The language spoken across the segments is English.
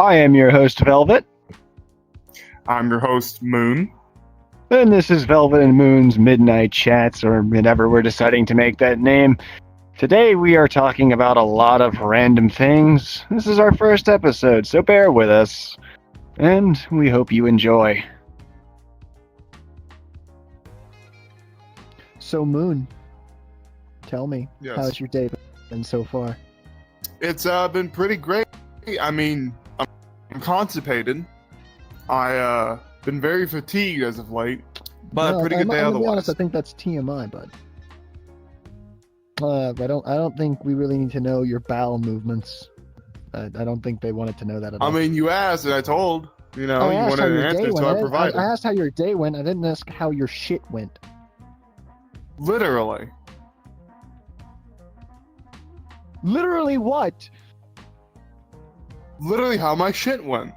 I am your host, Velvet, I'm your host, Moon. and this is Velvet and Moon's Midnight Chats, or whenever we're deciding to make that name. Today we are talking about a lot of random things. This is our first episode, so bear with us, and we hope you enjoy. So, Moon, tell me, Yes. how's your day been so far? It's been pretty great. I mean, I'm constipated. I been very fatigued as of late, but No, pretty good day I'm gonna be otherwise. honest, I think that's TMI, bud. I don't think we really need to know your bowel movements. I don't think they wanted to know that at all. I mean, you asked and I told. You know, I you asked how wanted an your day answer, went. so I I provided. asked how your day went. I didn't ask how your shit went. Literally. Literally what? Literally how my shit went.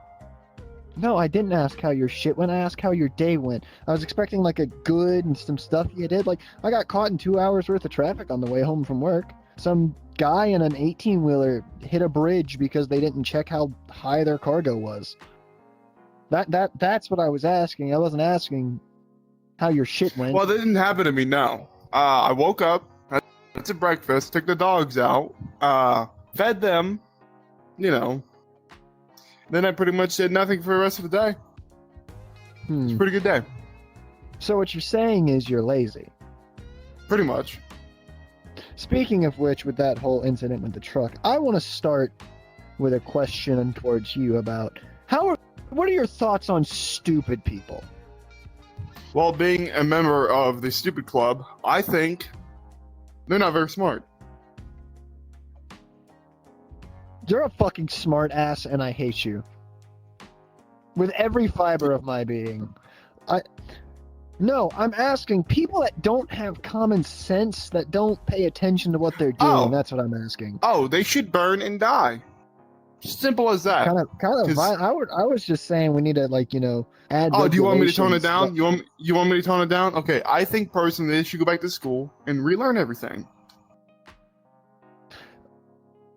No, I didn't ask how your shit went. I asked how your day went. I was expecting like a good and some stuff you did. Like, I got caught in 2 hours worth of traffic on the way home from work. Some guy in an 18-wheeler hit a bridge because they didn't check how high their cargo was. That's what I was asking. I wasn't asking how your shit went. Well, that didn't happen to me, no. I woke up, had some breakfast, took the dogs out, fed them, you know. Then I pretty much did nothing for the rest of the day. It's a pretty good day. So what you're saying is you're lazy. Pretty much. Speaking of which, with that whole incident with the truck, I want to start with a question towards you about what are your thoughts on stupid people? Well, being a member of the stupid club, I think they're not very smart. You're a fucking smart ass and I hate you. With every fiber of my being. No, I'm asking people that don't have common sense, that don't pay attention to what they're doing. Oh. That's what I'm asking. Oh, they should burn and die. Simple as that. Kind of. 'Cause- I was just saying we need to add. Oh, do you want me to tone it regulations down? that- You want me to tone it down? Okay, I think personally they should go back to school and relearn everything.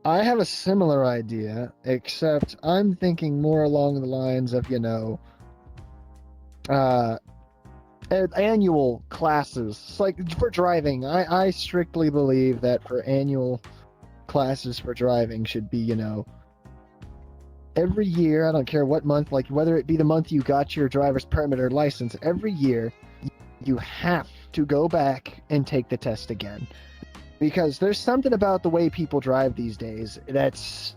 I have a similar idea, except I'm thinking more along the lines of, annual classes. It's like for driving. I strictly believe that for annual classes for driving should be, every year, I don't care what month, like whether it be the month you got your driver's permit or license, every year you have to go back and take the test again. Because there's something about the way people drive these days it's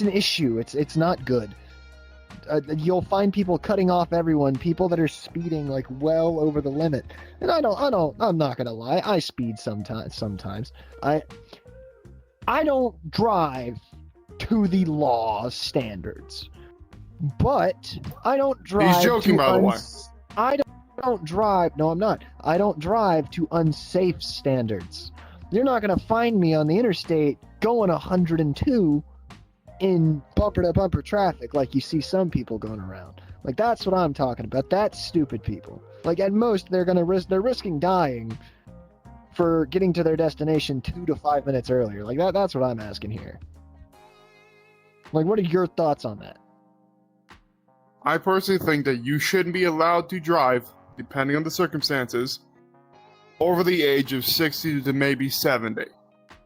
an issue. It's not good. You'll find people cutting off everyone, people that are speeding like well over the limit. And I'm not gonna lie, I speed sometimes. I don't drive to the law standards, but I don't drive. He's joking, by the way. I don't drive. No, I'm not. I don't drive to unsafe standards. You're not gonna find me on the interstate going 102 in bumper-to-bumper traffic like you see some people going around. Like, that's what I'm talking about. That's stupid people. Like, at most, they're risking dying for getting to their destination 2 to 5 minutes earlier. Like, that's what I'm asking here. Like, what are your thoughts on that? I personally think that you shouldn't be allowed to drive, depending on the circumstances, over the age of 60 to maybe 70.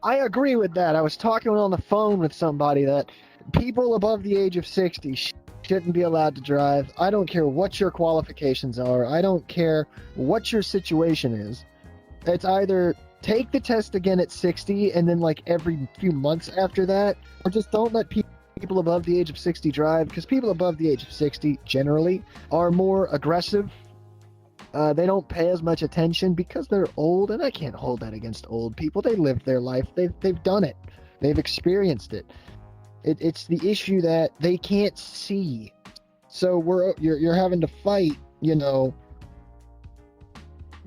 I agree with that. I was talking on the phone with somebody that people above the age of 60 shouldn't be allowed to drive. I don't care what your qualifications are. I don't care what your situation is. It's either take the test again at 60 and then like every few months after that, or just don't let people above the age of 60 drive, because people above the age of 60 generally are more aggressive. They don't pay as much attention because they're old, and I can't hold that against old people. They lived their life. They've done it. They've experienced it. It's the issue that they can't see. So you're having to fight,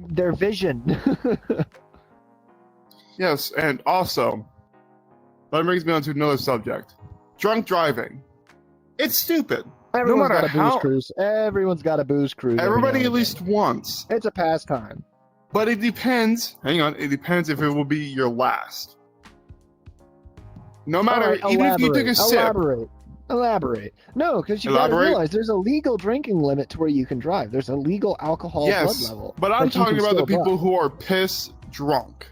their vision. Yes, and also, that brings me on to another subject. Drunk driving. It's stupid. Everyone's matter got a booze how- cruise. Everyone's got a booze cruise. every Everybody now at and least then. once. It's a pastime. But it depends. Hang on. It depends if it will be your last. No matter, All right, even if you took a sip. Elaborate. Elaborate. No, because you gotta Elaborate? realize there's a legal drinking limit to where you can drive. There's a legal alcohol blood Yes, level. but I'm that you talking can about the still people buy. who are piss drunk,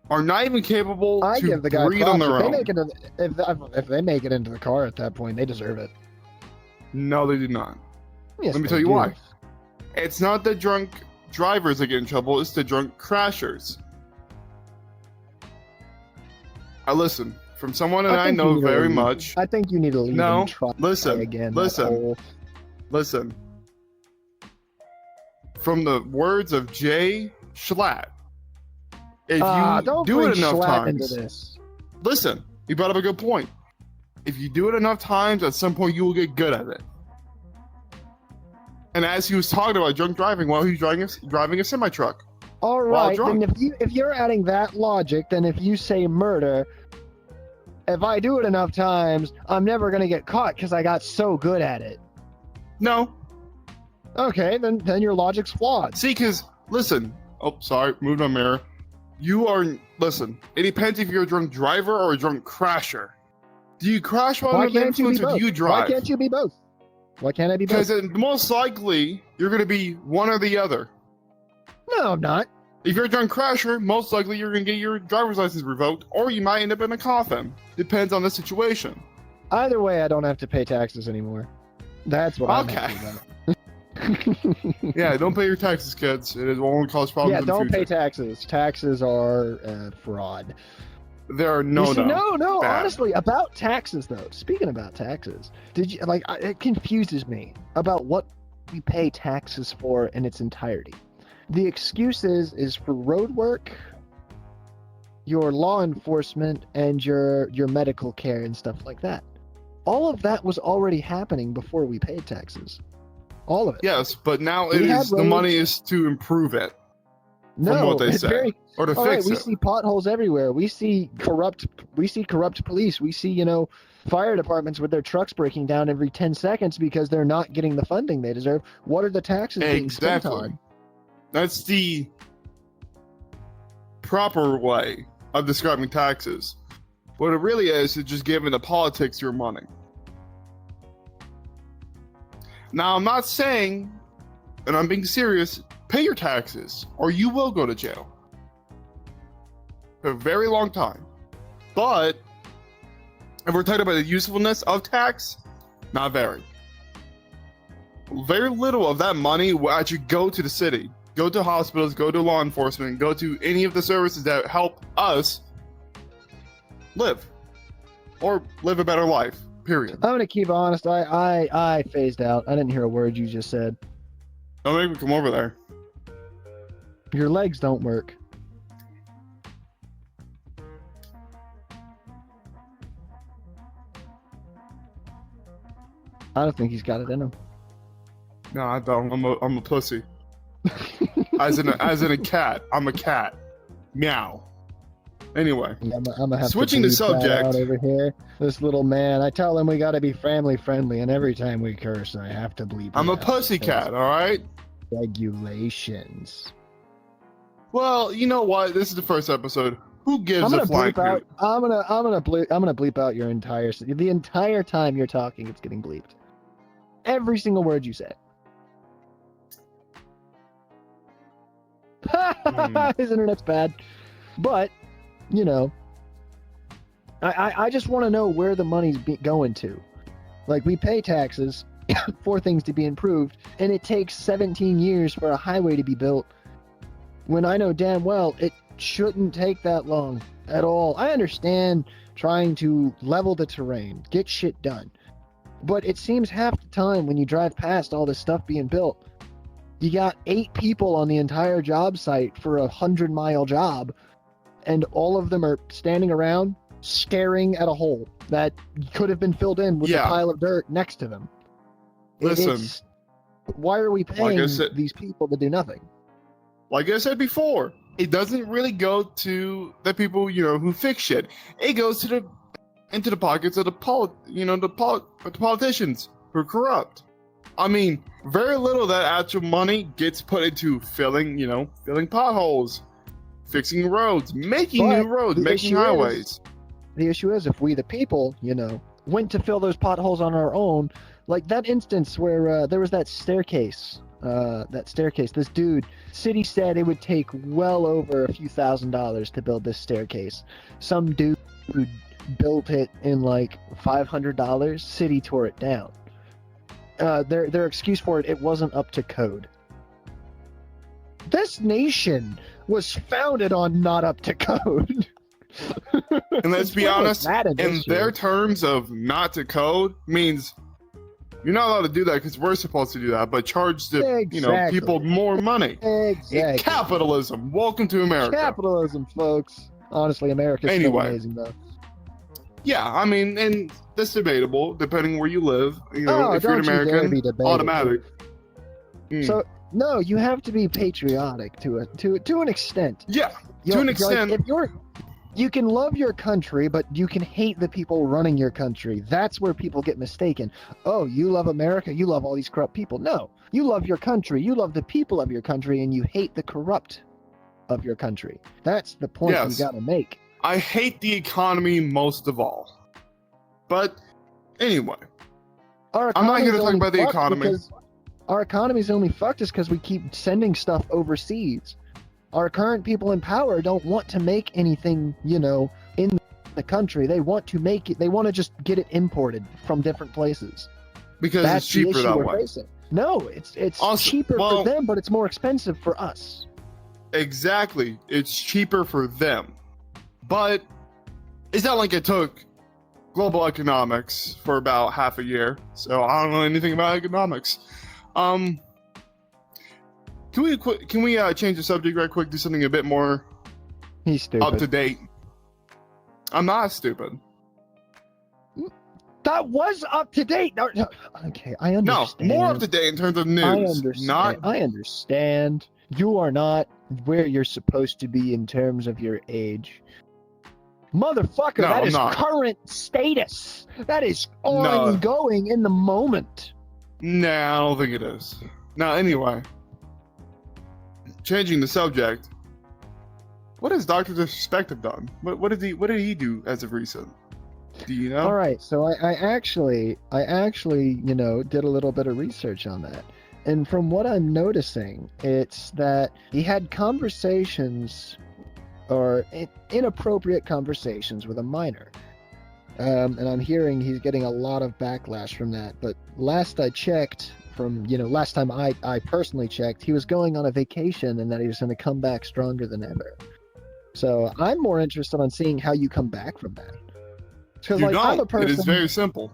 are not even capable I to give the guy breathe on props. their If they own. make it, if they make it into the car at that point, they deserve it. No, they do not. Yes, Let me they tell you do. why. It's not the drunk drivers that get in trouble, it's the drunk crashers. I listen, from someone that I think you know need to very leave. much. I think you need to leave No, and try listen, again. listen. That whole... Listen. From the words of Jay Schlatt, if you don't do bring it enough Schlatt into times, this. listen, you brought up a good point. If you do it enough times, at some point you will get good at it. And as he was talking about drunk driving while he was driving a semi truck. All While right, drunk. then if you're adding that logic, then if you say murder, if I do it enough times, I'm never gonna get caught because I got so good at it. No. Okay, then your logic's flawed. See, because, listen. Oh, sorry, moved my mirror. Listen, it depends if you're a drunk driver or a drunk crasher. Do you crash while Why under the can't you be influence or both? do you drive? Why can't you be both? Why can't I be both? Because most likely, you're going to be one or the other. No, I'm not. If you're a drunk crasher, most likely you're going to get your driver's license revoked, or you might end up in a coffin. Depends on the situation. Either way, I don't have to pay taxes anymore. That's what I'm Okay. happy about. Yeah, don't pay your taxes, kids. It will only cause problems Yeah, in the don't pay future. taxes. Taxes are fraud. There are You see, no. Bad. Honestly, about taxes though. Speaking about taxes, did you it confuses me about what we pay taxes for in its entirety. The excuse is for road work, your law enforcement, and your medical care and stuff like that. All of that was already happening before we paid taxes. All of it. Yes, but now We had the roads- money is to improve it, No, what they it's say. very. or to All right, fix we it. see potholes everywhere. We see corrupt police. We see, fire departments with their trucks breaking down every 10 seconds because they're not getting the funding they deserve. What are the taxes being spent Exactly. on? That's the proper way of describing taxes. What it really is just giving the politics your money. Now, I'm not saying, and I'm being serious, pay your taxes or you will go to jail for a very long time. But if we're talking about the usefulness of tax, not very. Very little of that money will actually go to the city, go to hospitals, go to law enforcement, go to any of the services that help us live or live a better life, period. I'm going to keep honest. I phased out. I didn't hear a word you just said. Don't make me come over there. Your legs don't work. I don't think he's got it in him. No, I don't. I'm a pussy. as in a cat. I'm a cat. Meow. Anyway, I'm gonna have Switching to the bleep that subject. out over here. This little man, I tell him we got to be family friendly, and every time we curse, I have to bleep. I'm it a out pussy because cat, alright? Regulations. Well, you know what? This is the first episode. Who gives I'm a gonna flying bleep out. hoot? I'm gonna bleep out your the entire time you're talking. It's getting bleeped. Every single word you say. His internet's bad, but I just want to know where the money's going to. Like, we pay taxes for things to be improved, and it takes 17 years for a highway to be built. When I know damn well it shouldn't take that long at all. I understand trying to level the terrain, get shit done. But it seems half the time when you drive past all this stuff being built, you got 8 people on the entire job site for a 100-mile job, and all of them are standing around staring at a hole that could have been filled in with a Yeah. pile of dirt next to them. Listen. It's- why are we paying said- these people to do nothing? Like I said before, it doesn't really go to the people, who fix shit. It goes into the pockets of the politicians who are corrupt. I mean, very little of that actual money gets put into filling potholes, fixing roads, making But new roads, the making issue is- highways. The issue is, if we the people, went to fill those potholes on our own. Like that instance where there was that staircase. This dude, city said it would take well over a few $1,000s to build this staircase. Some dude built it in like $500. City tore it down. Their excuse for it wasn't up to code. This nation was founded on not up to code. And let's be honest, in issue. their terms of not to code means you're not allowed to do that because we're supposed to do that, but charge the people more money. Exactly. Capitalism. Welcome to America. Capitalism, folks. Honestly, America's still amazing, though. Yeah, I mean, and that's debatable depending where you live. You know, if you're an don't you dare be American, debated. automatic. So no, you have to be patriotic to an extent. Yeah, to an extent. Like, if you can love your country, but you can hate the people running your country. That's where people get mistaken. Oh, you love America, you love all these corrupt people. No, you love your country, you love the people of your country, and you hate the corrupt of your country. That's the point you got to make. I hate the economy most of all. But anyway, I'm not here to talk about the economy. Our economy's only fucked is because we keep sending stuff overseas. Our current people in power don't want to make anything, in the country. They want to make it. They want to just get it imported from different places. Because it's cheaper that way. No, it's also cheaper for them, but it's more expensive for us. Exactly. It's cheaper for them. But it's not like it took global economics for about half a year. So I don't know anything about economics. Can we change the subject right quick? Do something a bit more He's stupid. Up to date. I'm not stupid. That was up to date. No, okay, I understand. No, more up to date in terms of news. I understand. I understand. You are not where you're supposed to be in terms of your age. Motherfucker, that is current status. That is ongoing in the moment. Nah, I don't think it is. Now, anyway, changing the subject. What has Dr. Disrespect have done? What did he do as of recent? Do you know? All right, so I actually, did a little bit of research on that. And from what I'm noticing, it's that he had conversations or inappropriate conversations with a minor. And I'm hearing he's getting a lot of backlash from that. But last I checked, last time I personally checked, he was going on a vacation and that he was going to come back stronger than ever. So I'm more interested on seeing how you come back from that. Because I'm a person. It is very simple.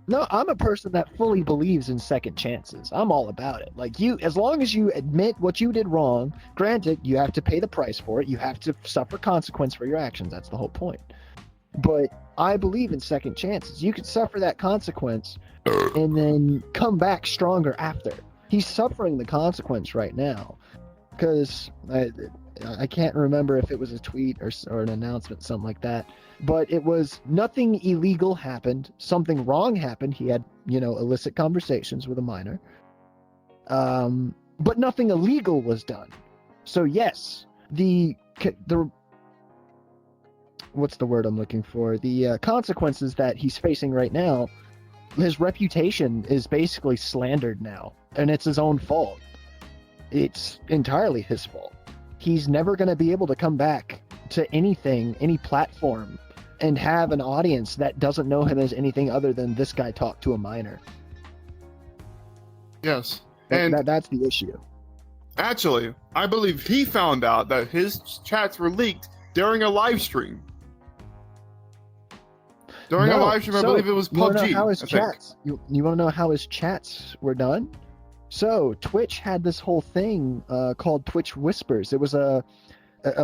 No, I'm a person that fully believes in second chances. I'm all about it. As long as you admit what you did wrong, granted, you have to pay the price for it. You have to suffer consequence for your actions. That's the whole point. But I believe in second chances. You could suffer that consequence and then come back stronger after. He's suffering the consequence right now. Because I can't remember if it was a tweet or an announcement, something like that. But it was nothing illegal happened. Something wrong happened. He had, illicit conversations with a minor. But nothing illegal was done. So yes, the what's the word I'm looking for? The consequences that he's facing right now, his reputation is basically slandered now. And it's his own fault. It's entirely his fault. He's never going to be able to come back to anything, any platform, and have an audience that doesn't know him as anything other than this guy talked to a minor. Yes. And that's the issue. Actually, I believe he found out that his chats were leaked during a live stream. I believe it was PUBG. You want to know how his chats? You want to know how his chats were done? So Twitch had this whole thing called Twitch Whispers. It was a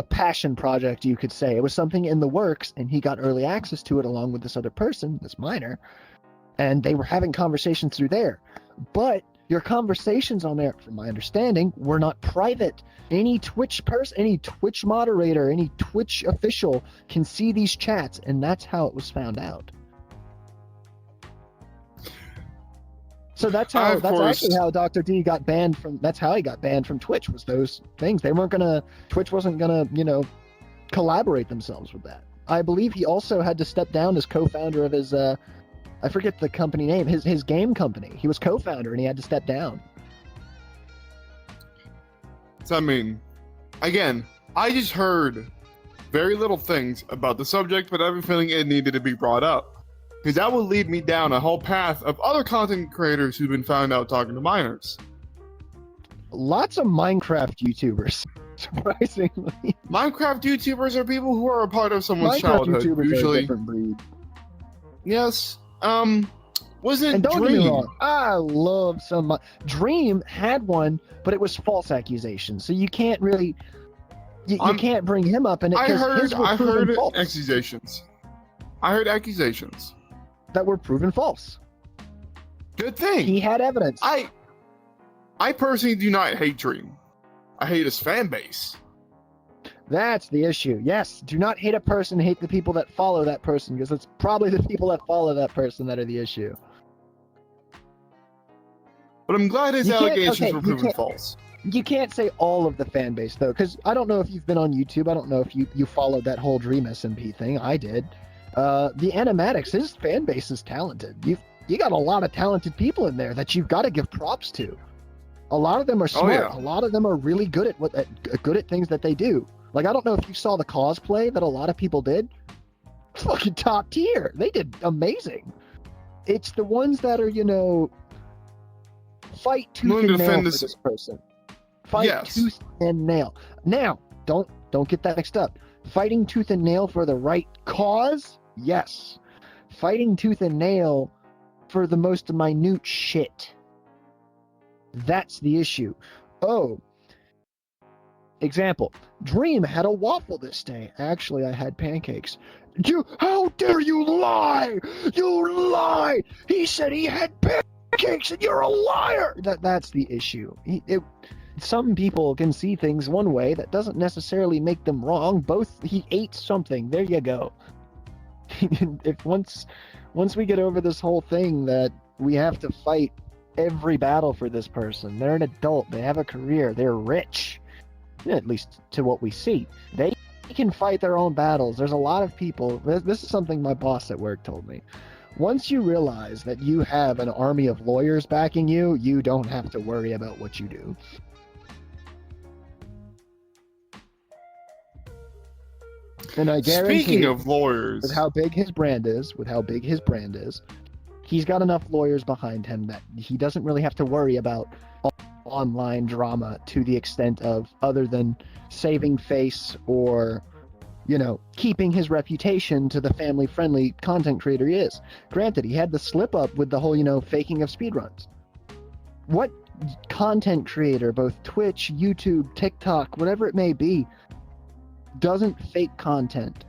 passion project, you could say. It was something in the works, and he got early access to it along with this other person, this minor, and they were having conversations through there. But your conversations on there, from my understanding, were not private. Any Twitch person, any Twitch moderator, any Twitch official can see these chats, and that's how it was found out. So that's actually how Dr. D got banned from. That's how he got banned from Twitch. Was those things? Twitch wasn't gonna, collaborate themselves with that. I believe he also had to step down as co-founder of his I forget the company name, his game company. He was co-founder and he had to step down. So I mean, again, I just heard very little things about the subject, but I have a feeling it needed to be brought up. Because that will lead me down a whole path of other content creators who've been found out talking to minors. Lots of Minecraft YouTubers, surprisingly. Minecraft YouTubers are people who are a part of someone's Minecraft childhood, YouTubers are a usually. different breed. Yes. Wasn't And don't get me Dream? wrong, I love some. Dream had one, but it was false accusations, so you can't really, you can't bring him up in it I because his were proven heard false. accusations. I heard accusations. That were proven false. Good thing. He had evidence. I personally do not hate Dream. I hate his fan base. That's the issue. Yes, do not hate a person, hate the people that follow that person, because it's probably the people that follow that person that are the issue. But I'm glad his You can't- allegations okay, were you proven can't- false. You can't say all of the fan base, though, because I don't know if you've been on YouTube. I don't know if you followed that whole Dream SMP thing. I did. The Animatics, his fan base is talented. You got a lot of talented people in there that you've got to give props to. A lot of them are smart. yeah. A lot of them are really good at things that they do. Like, I don't know if you saw the cosplay that a lot of people did. Fucking top tier. They did amazing. It's the ones that are, fight tooth Willing to and nail defend for this- this person. Fight Yes. tooth and nail. Now, don't get that mixed up. Fighting tooth and nail for the right cause? Yes. Fighting tooth and nail for the most minute shit. That's the issue. Oh. Example. Dream had a waffle this day. Actually, I had pancakes. How dare you lie? You lie! He said he had pancakes and you're a liar! That's the issue. Some people can see things one way that doesn't necessarily make them wrong. He ate something. There you go. If once we get over this whole thing that we have to fight every battle for this person, they're an adult, they have a career, they're rich, at least to what we see. They can fight their own battles. There's a lot of people. This is something my boss at work told me. Once you realize that you have an army of lawyers backing you, you don't have to worry about what you do. And I guarantee, Speaking of lawyers, with how big his brand is, he's got enough lawyers behind him that he doesn't really have to worry about online drama to the extent of, other than saving face or, keeping his reputation to the family-friendly content creator he is. Granted, he had the slip up with the whole, faking of speedruns. What content creator, both Twitch, YouTube, TikTok, whatever it may be, doesn't fake content?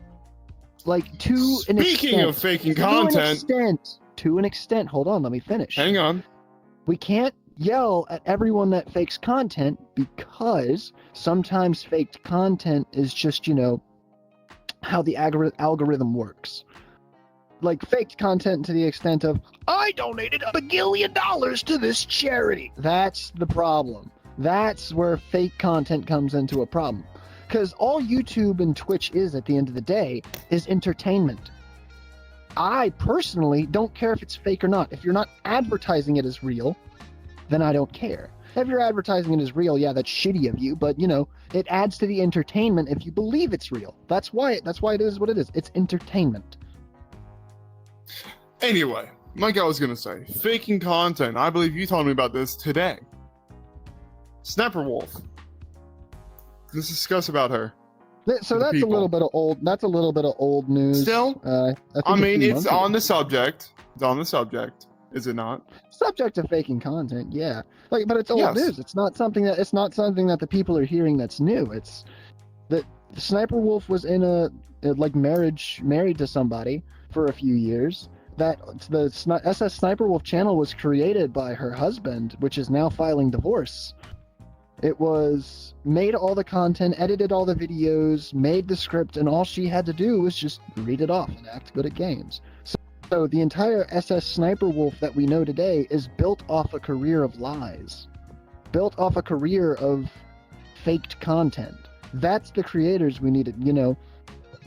Like, to an extent. speaking of faking content, To an extent. Hold on, let me finish. hang on. We can't yell at everyone that fakes content, because sometimes faked content is just, how the algorithm works. Like, faked content to the extent of, I donated $1 billion to this charity. That's the problem. That's where fake content comes into a problem. Because all YouTube and Twitch is, at the end of the day, is entertainment. I personally don't care if it's fake or not. If you're not advertising it as real, then I don't care. If you're advertising it as real, yeah, that's shitty of you, but it adds to the entertainment if you believe it's real. That's why it is what it is. It's entertainment. Anyway, like I was gonna say, faking content. I believe you told me about this today. Sniper Wolf. Let's discuss about her. So The that's people. a little bit of old. That's a little bit of old news. Still, I I mean, think a few it's months ago. on the subject. It's on the subject, is it not? Subject to faking content, yeah. But it's old Yes. news. It's not something that the people are hearing that's new. It's that Sniper Wolf was in a marriage, married to somebody for a few years. That the SS Sniper Wolf channel was created by her husband, which is now filing divorce. It was made all the content, edited all the videos, made the script, and all she had to do was just read it off and act good at games. So the entire SS Sniper Wolf that we know today is built off a career of lies. Built off a career of faked content. That's the creators we needed,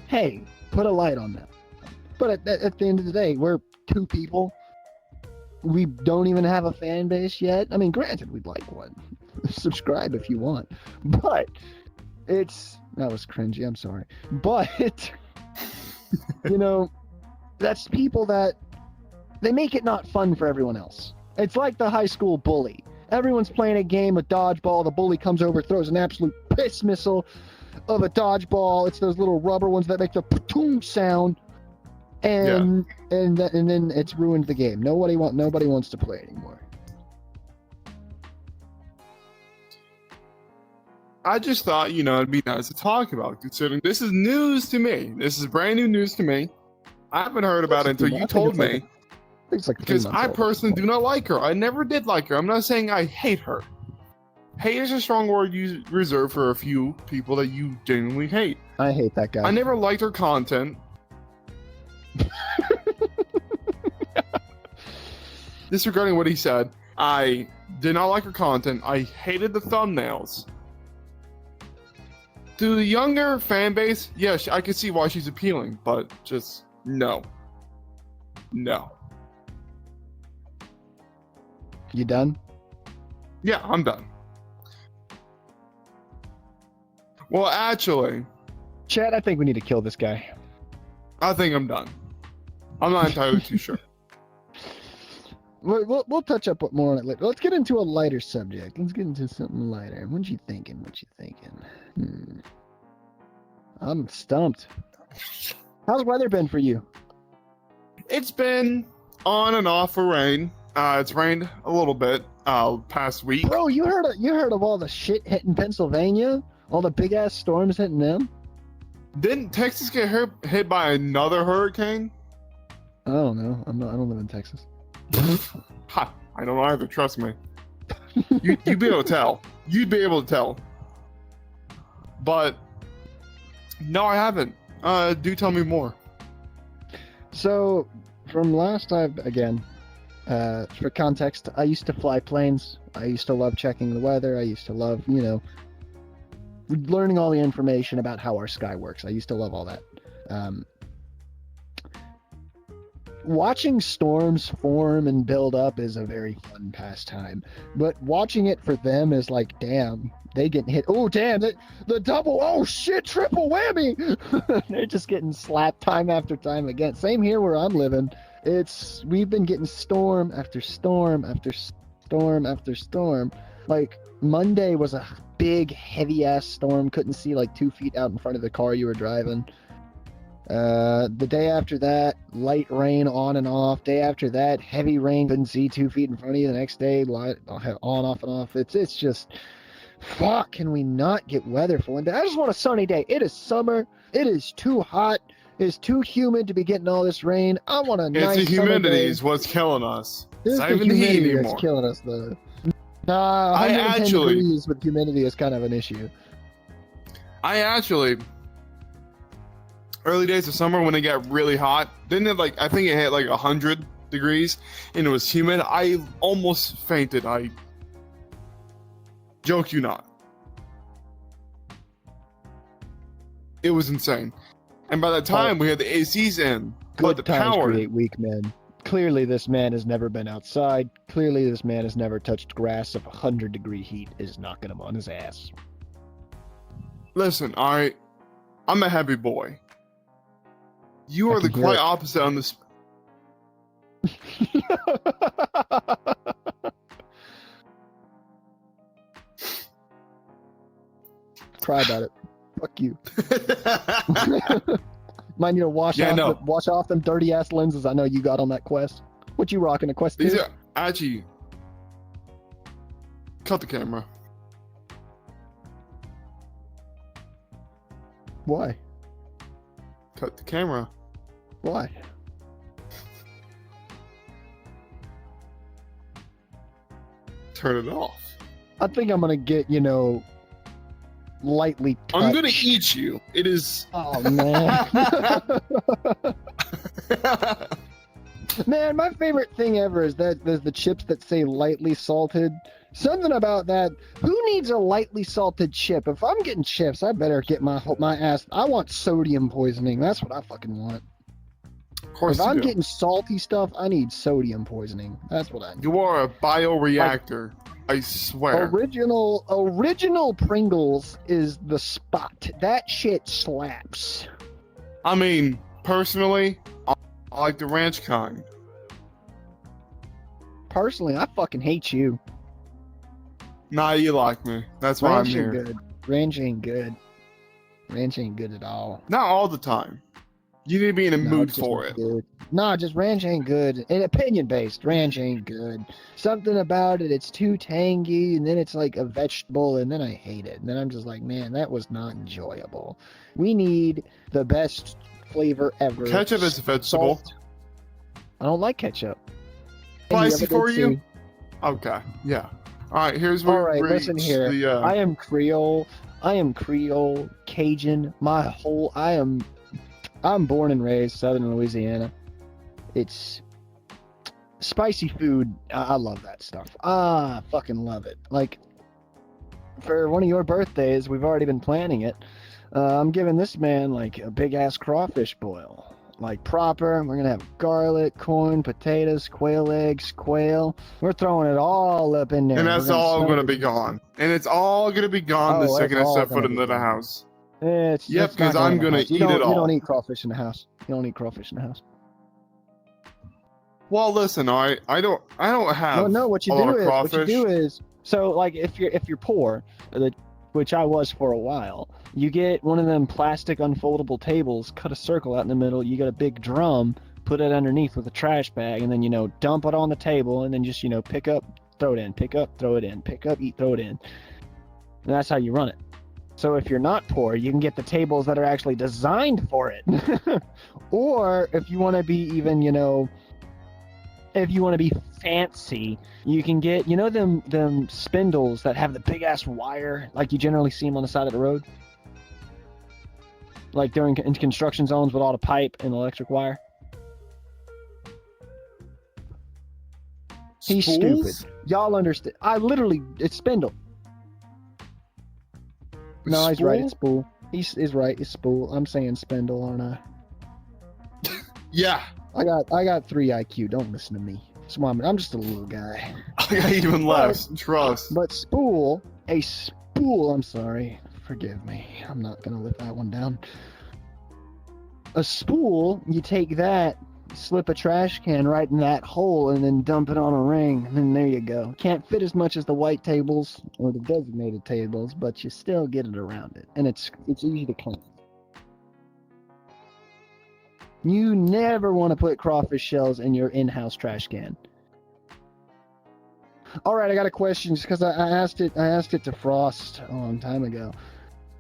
hey, put a light on them. But at the end of the day, we're 2 people. We don't even have a fan base yet. I mean, granted, we'd like one. Subscribe if you want. But that was cringy, I'm sorry. But, you know, that's people that, they make it not fun for everyone else. It's like the high school bully. Everyone's playing a game of dodgeball. The bully comes over, throws an absolute piss missile of a dodgeball. It's those little rubber ones that make the patoom sound. And then it's ruined the game. Nobody wants to play anymore. I just thought, it'd be nice to talk about, considering this is news to me. This is brand new news to me. I haven't heard about it until you told me. Because I personally do not like her. I never did like her. I'm not saying I hate her. Hate is a strong word reserved for a few people that you genuinely hate. I hate that guy. I never liked her content. Disregarding what he said, I did not like her content. I hated the thumbnails. To the younger fan base, yes, I can see why she's appealing, but just no. No. You done? Yeah, I'm done. Well, actually, Chad, I think we need to kill this guy. I think I'm done. I'm not entirely too sure. We'll touch up more on it later. Let's get into a lighter subject. Let's get into something lighter. What you thinking? I'm stumped. How's the weather been for you? It's been on and off for rain. It's rained a little bit past week. Bro, you heard of all the shit hitting Pennsylvania? All the big ass storms hitting them? Didn't Texas get hit by another hurricane? I don't know. I don't live in Texas. Ha, I don't either. Trust me. You'd be able to tell. You'd be able to tell. But no, I haven't. Do tell me more. So, from last time, again, for context, I used to fly planes. I used to love checking the weather. I used to love, learning all the information about how our sky works. I used to love all that. Watching storms form and build up is a very fun pastime, but watching it for them is like, damn, they get hit. Oh, damn, the double, oh shit, triple whammy. They're just getting slapped time after time again. Same here where I'm living. We've been getting storm after storm after storm after storm. Like Monday was a big, heavy ass storm. Couldn't see like 2 feet out in front of the car you were driving. The day after that, light rain on and off. Day after that, heavy rain, couldn't see 2 feet in front of you. The next day, light on, off and off. It's just, fuck, can we not get weather for one day? I just want a sunny day. It is summer. It is too hot. It's too humid to be getting all this rain. I want a nice It's the summer humidity day. is what's killing us. It's not the even the heat humidity anymore. that's killing us, though. Nah, 110 degrees with humidity is kind of an issue. Early days of summer when it got really hot, didn't it I think it hit 100 degrees and it was humid. I almost fainted. I joke you not. It was insane. And by that time we had the ACs in, but Good the times power. create weak men. Clearly this man has never been outside. Clearly this man has never touched grass. If 100-degree heat is knocking him on his ass. Listen, I'm a happy boy. You are the can hear quite it. opposite on this. Cry about it. Fuck you. Might need to wash off them dirty ass lenses I know you got on that Quest. What you rocking, a Quest 2? These are actually. Cut the camera. Why? Cut the camera. Why? Turn it off. I think I'm gonna get, lightly touched. I'm gonna eat you. It is. Oh, man. Man, my favorite thing ever is that there's the chips that say lightly salted. Something about that. Who needs a lightly salted chip? If I'm getting chips, I better get my ass. I want sodium poisoning. That's what I fucking want. Of course If I'm you do. getting salty stuff, I need sodium poisoning. That's what I need. You are a bioreactor. I swear. Original Pringles is the spot. That shit slaps. I mean, personally, I like the ranch kind. Personally, I fucking hate you. Nah, you like me. That's why I'm Ranch ain't here. good. Ranch ain't good. Ranch ain't good at all. Not all the time. You need to be in a No, mood it's just for not it. good. Nah, just ranch ain't good. And opinion based, ranch ain't good. Something about it, it's too tangy, and then it's like a vegetable, and then I hate it. And then I'm just like, man, that was not enjoyable. We need the best flavor ever. Ketchup is a vegetable. Salt. I don't like ketchup. And Spicy the other for did you? too. Okay, yeah. Alright, here's where All right, we listen reach here. the, I am Creole. I am Creole, Cajun. I'm born and raised Southern Louisiana. It's spicy food. I love that stuff. I fucking love it. Like, for one of your birthdays, we've already been planning it. I'm giving this man like a big ass crawfish boil. Like proper. We're gonna have garlic, corn, potatoes, quail eggs, quail. We're throwing it all up in there. and We're that's all smoke gonna it. be gone. And it's all gonna be gone the Oh, second I it's all step foot gonna be into the gone. house. It's Yep, it's not 'cause going I'm in the gonna house. You eat it don't- You all. don't eat crawfish in the house. You don't eat crawfish in the house. Well, listen, alright, I don't have Well, no. What you a lot do of is crawfish. so like if you're poor, which I was for a while, you get one of them plastic unfoldable tables, cut a circle out in the middle. You got a big drum, put it underneath with a trash bag, and then dump it on the table, and then just pick up, throw it in, pick up, throw it in, pick up, eat, throw it in. And that's how you run it. So if you're not poor, you can get the tables that are actually designed for it. Or if you want to be even, if you want to be fancy, you can get, them spindles that have the big ass wire, like you generally see them on the side of the road, like during in construction zones with all the pipe and electric wire. He's Spools? stupid. Y'all understand? It's spindle. No, he's right. It's spool. He's right. It's spool. I'm saying spindle, aren't I? Yeah. I got 3 IQ. Don't listen to me. I'm just a little guy. I got even less. Trust. But a spool. I'm sorry. Forgive me. I'm not gonna let that one down. A spool. You take that, slip a trash can right in that hole, and then dump it on a ring, and then there you go. Can't fit as much as the white tables or the designated tables, but you still get it around it, and it's easy to clean. You never want to put crawfish shells in your in-house trash can. All right, I got a question just because I asked it to Frost a long time ago.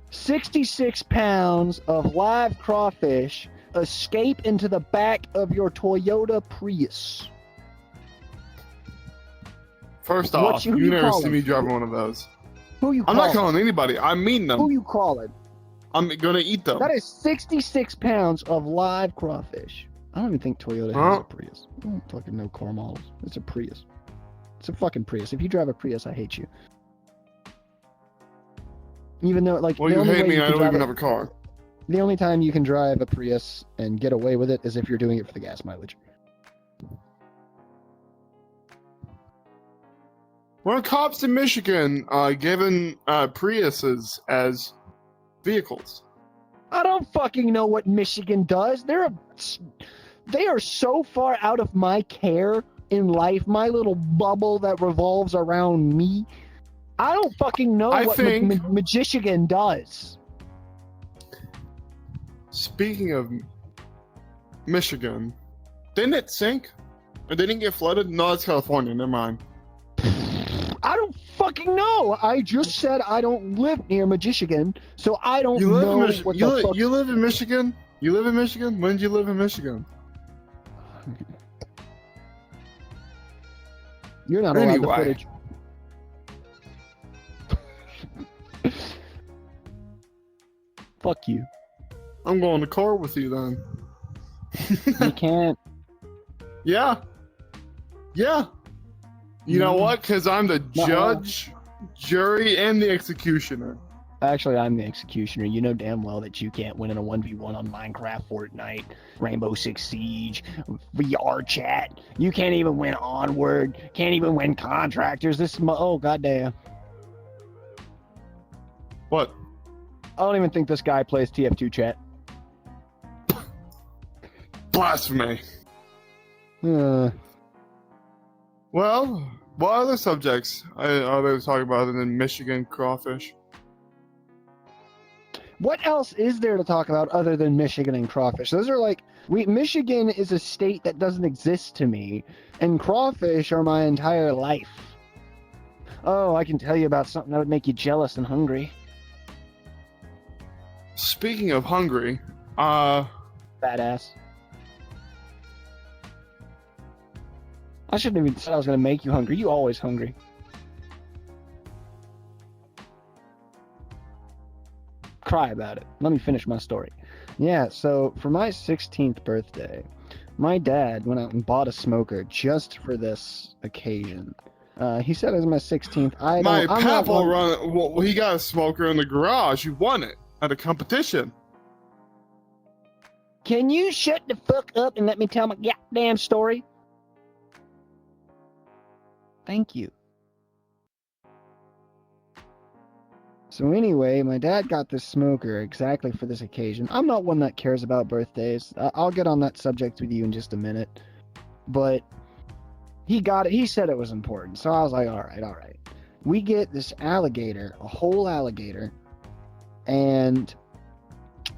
66 pounds of live crawfish escape into the back of your Toyota Prius. First What off, you- who you you never see calling? me driving one of those. Who you I'm calling? not calling anybody. I mean them. Who you calling? I'm gonna eat them. That is 66 pounds of live crawfish. I don't even think Toyota has Huh? a Prius. I don't fucking know car models. It's a Prius. It's a fucking Prius. If you drive a Prius, I hate you. Even though, like, Well, the you only hate way me you and I can don't drive even a- have a car. The only time you can drive a Prius and get away with it is if you're doing it for the gas mileage. Well, cops in Michigan given Priuses as vehicles. I don't fucking know what Michigan does. They are so far out of my care in life, my little bubble that revolves around me. I don't fucking know I what think- Michigan does. Speaking of Michigan, didn't it sink? Or didn't it get flooded? No, it's California. Never mind. I don't fucking know. I just said I don't live near Michigan, so I don't You live know in what the fuck. You live in Michigan? You live in Michigan? When did you live in Michigan? You're not allowed the Anyway. footage. Fuck you. I'm going to court with you then. You can't. Yeah. Yeah. You know what? Because I'm the Nuh-uh. judge, jury, and the executioner. Actually, I'm the executioner. You know damn well that you can't win in a 1v1 on Minecraft, Fortnite, Rainbow Six Siege, VR chat. You can't even win Onward. Can't even win Contractors. Oh, goddamn. What? I don't even think this guy plays TF2 chat. Blasphemy. Uh, Well, what other subjects are they talking about other than Michigan crawfish? What else is there to talk about other than Michigan and crawfish? Those are like, Michigan is a state that doesn't exist to me, and crawfish are my entire life. Oh, I can tell you about something that would make you jealous and hungry. Speaking of hungry, Badass. I shouldn't have even said I was going to make you hungry. You always hungry. Cry about it. Let me finish my story. Yeah, so for my 16th birthday, my dad went out and bought a smoker just for this occasion. He said it was my 16th. I'm not one- Well, he got a smoker in the garage. He won it at a competition. Can you shut the fuck up and let me tell my goddamn story? Thank you. So anyway, my dad got this smoker exactly for this occasion. I'm not one that cares about birthdays. I'll get on that subject with you in just a minute. But he got it. He said it was important. So I was like, all right. We get this alligator, a whole alligator, and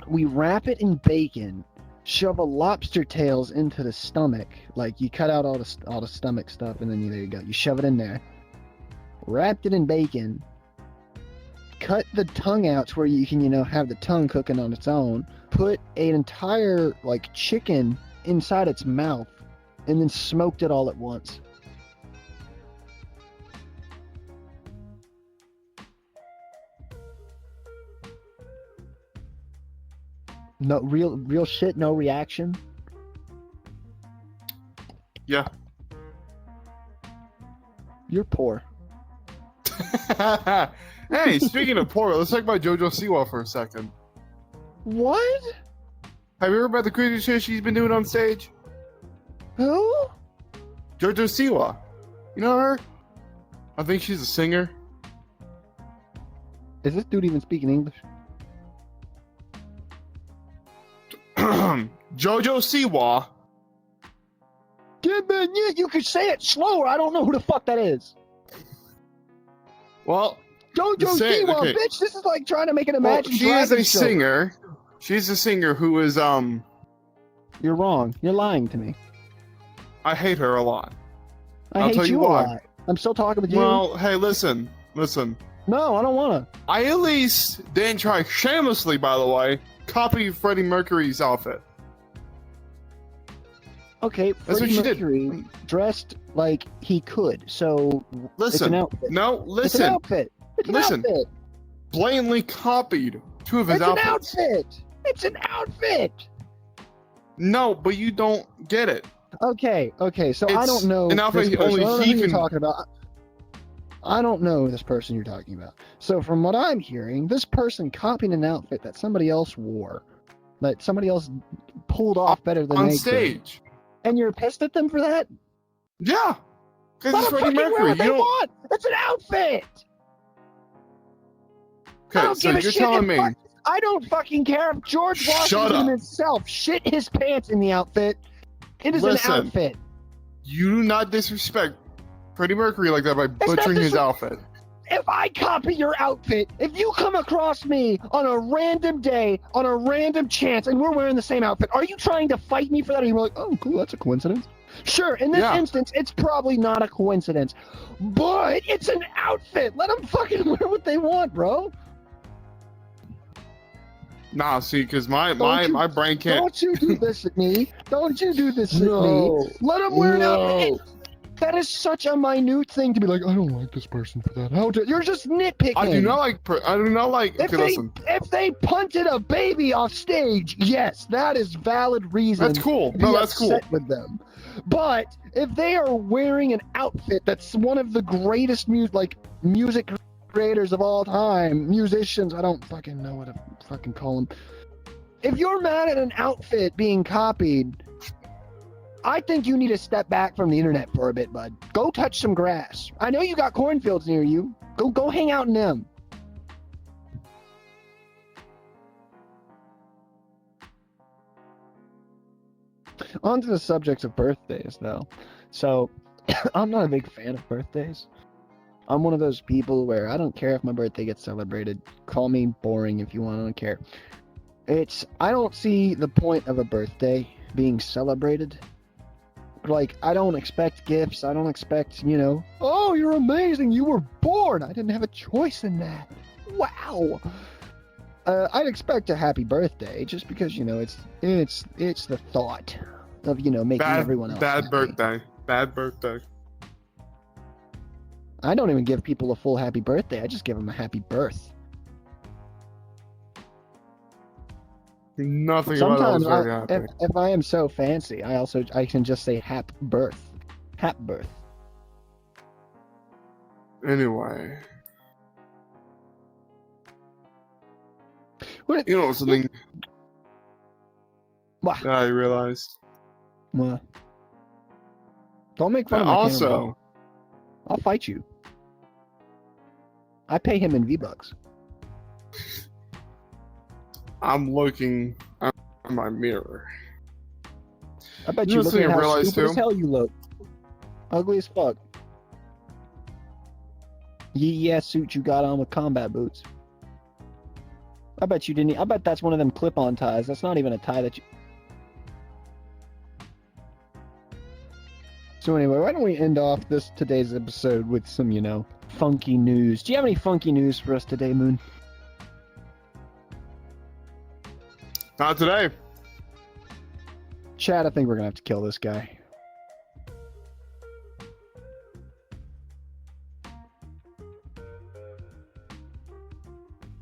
we wrap it in bacon, shove a lobster tails into the stomach. Like, you cut out all the stomach stuff, and then there you go. You shove it in there. Wrapped it in bacon. Cut the tongue out to where you can, have the tongue cooking on its own. Put an entire, chicken inside its mouth, and then smoked it all at once. No, real shit, no reaction? Yeah. You're poor. Hey, speaking of poor, let's talk about JoJo Siwa for a second. What? Have you ever read the crazy shit she's been doing on stage? Who? JoJo Siwa. You know her? I think she's a singer. Is this dude even speaking English? JoJo Siwa. Yeah, man, yeah, you could say it slower. I don't know who the fuck that is. Well, JoJo Siwa, okay. bitch. This is like trying to make an Imagine she is a Dragons show. singer. She's a singer who is You're wrong. You're lying to me. I hate her a lot. I I'll hate tell you you a why. lot. I'm still talking with you. Well, hey, listen. No, I don't wanna. I at least didn't try shamelessly, by the way, copy Freddie Mercury's outfit. Okay, That's Freddie what she Mercury did. dressed like he could, so it's an Listen. outfit. No, It's listen. an outfit. It's an Listen. outfit. Blatantly copied two of his It's an outfits. outfit. It's an outfit. No, but you don't get it. Okay, so I It's don't know an outfit this person. only I don't know he who you're can- talking about. I don't know this person you're talking about. So from what I'm hearing, this person copied an outfit that somebody else wore, that somebody else pulled off better than On they stage. could. And you're pissed at them for that? Yeah. Because Let it's them Freddie fucking wear Mercury. what they You don't. want. It's an outfit. I Okay, don't so give a you're shit telling if me. I don't fucking care if George Shut Washington up. himself shit his pants in the outfit. It is Listen. an outfit. You do not disrespect Freddie Mercury like that by not butchering his outfit. If I copy your outfit, if you come across me on a random day, on a random chance, and we're wearing the same outfit, are you trying to fight me for that? Or you're like, oh, cool, that's a coincidence? Sure, in this Yeah. instance, it's probably not a coincidence. But it's an outfit. Let them fucking wear what they want, bro. Nah, see, because my you- brain can't. Don't you do this at me. Don't you do this at No. me. Let them wear it out. No. That is such a minute thing to be like, I don't like this person for that. How you're just nitpicking. I do not like. If Okay, they, listen. if they punted a baby off stage, yes, that is valid reason. That's cool. to No, be that's cool. upset with them. But if they are wearing an outfit that's one of the greatest music creators of all time, musicians, I don't fucking know what to fucking call them. If you're mad at an outfit being copied, I think you need to step back from the internet for a bit, bud. Go touch some grass. I know you got cornfields near you. Go hang out in them. On to the subject of birthdays, though. So, I'm not a big fan of birthdays. I'm one of those people where I don't care if my birthday gets celebrated. Call me boring if you want, I don't care. I don't see the point of a birthday being celebrated. Like, I don't expect gifts. I don't expect, oh, you're amazing. You were born. I didn't have a choice in that. Wow. I'd expect a happy birthday just because, it's the thought of, making everyone else Bad happy. birthday. Bad birthday. I don't even give people a full happy birthday. I just give them a happy birth. Nothing about that was Sometimes, very happy. if I am so fancy, I can just say hap birth. Hap birth. Anyway. What? You know something What? that I realized? What? Don't make fun That of my also, camera. I'll fight you. I pay him in V-Bucks. I'm looking at my mirror. I bet You you know looking something at I how realized, stupid as too? hell you look. Ugly as fuck. Yeah, suit you got on with combat boots. I bet you didn't. I bet that's one of them clip-on ties. That's not even a tie that you. So anyway, why don't we end off today's episode with some, funky news? Do you have any funky news for us today, Moon? Not today. Chad, I think we're gonna have to kill this guy.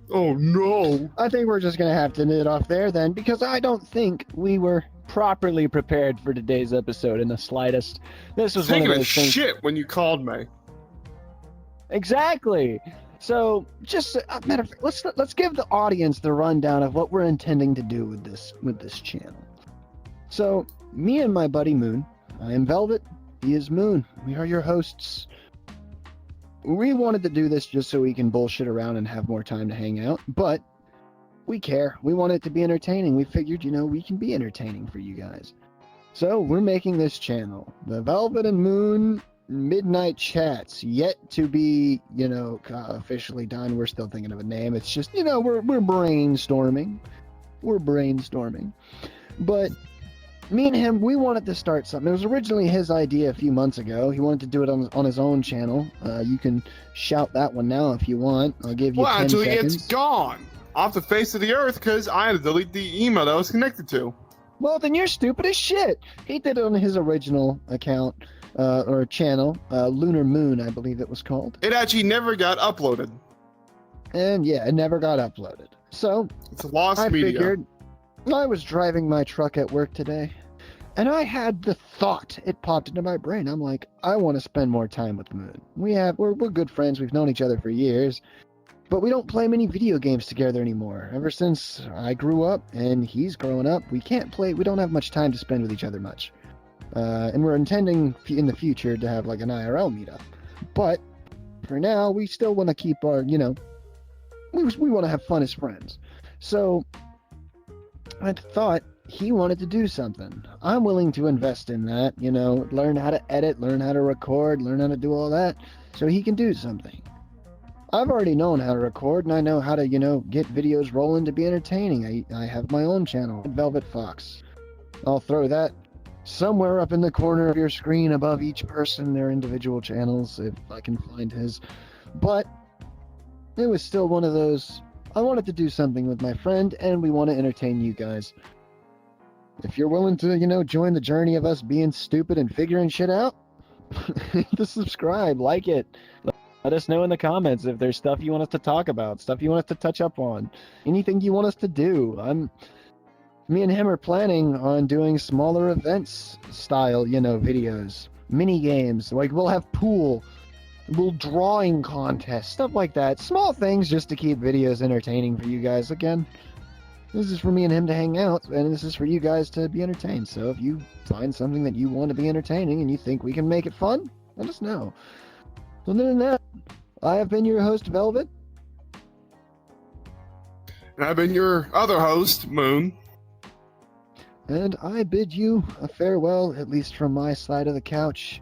Oh no. I think we're just gonna have to end it off there then, because I don't think we were properly prepared for today's episode in the slightest. This was one Taking of a those things. shit when you called me. Exactly. So, just matter of fact, let's give the audience the rundown of what we're intending to do with this channel. So, me and my buddy Moon, I am Velvet, he is Moon. We are your hosts. We wanted to do this just so we can bullshit around and have more time to hang out, but we care. We want it to be entertaining. We figured, we can be entertaining for you guys. So, we're making this channel, the Velvet and Moon Midnight Chats, yet to be, officially done. We're still thinking of a name. It's just, we're brainstorming. We're brainstorming. But me and him, we wanted to start something. It was originally his idea a few months ago. He wanted to do it on his own channel. You can shout that one now if you want. I'll give you 10 Actually, seconds. it's gone off the face of the earth because I had to delete the email that was connected to. Well, then you're stupid as shit. He did it on his original account. Or channel, Lunar Moon, I believe it was called. It actually never got uploaded. And yeah, it never got uploaded. So, It's lost I media. figured, I was driving my truck at work today, and I had the thought, it popped into my brain. I'm like, I want to spend more time with Moon. We're good friends, we've known each other for years, but we don't play many video games together anymore. Ever since I grew up and he's growing up, we don't have much time to spend with each other much. And we're intending in the future to have like an IRL meetup. But for now, we still want to keep our, we want to have fun as friends. So I thought he wanted to do something. I'm willing to invest in that, learn how to edit, learn how to record, learn how to do all that so he can do something. I've already known how to record and I know how to, get videos rolling to be entertaining. I have my own channel, Velvet Fox. I'll throw that somewhere up in the corner of your screen above each person, their individual channels, if I can find his. But it was still one of those, I wanted to do something with my friend, and we want to entertain you guys. If you're willing to, join the journey of us being stupid and figuring shit out, just subscribe, like it. Let us know in the comments if there's stuff you want us to talk about, stuff you want us to touch up on, anything you want us to do. Me and him are planning on doing smaller events style, videos, mini games. Like we'll have pool little drawing contest, stuff like that. Small things just to keep videos entertaining for you guys. Again, this is for me and him to hang out, and this is for you guys to be entertained. So if you find something that you want to be entertaining and you think we can make it fun, let us know. Other than that, I have been your host, Velvet. And I've been your other host, Moon. And I bid you a farewell, at least from my side of the couch.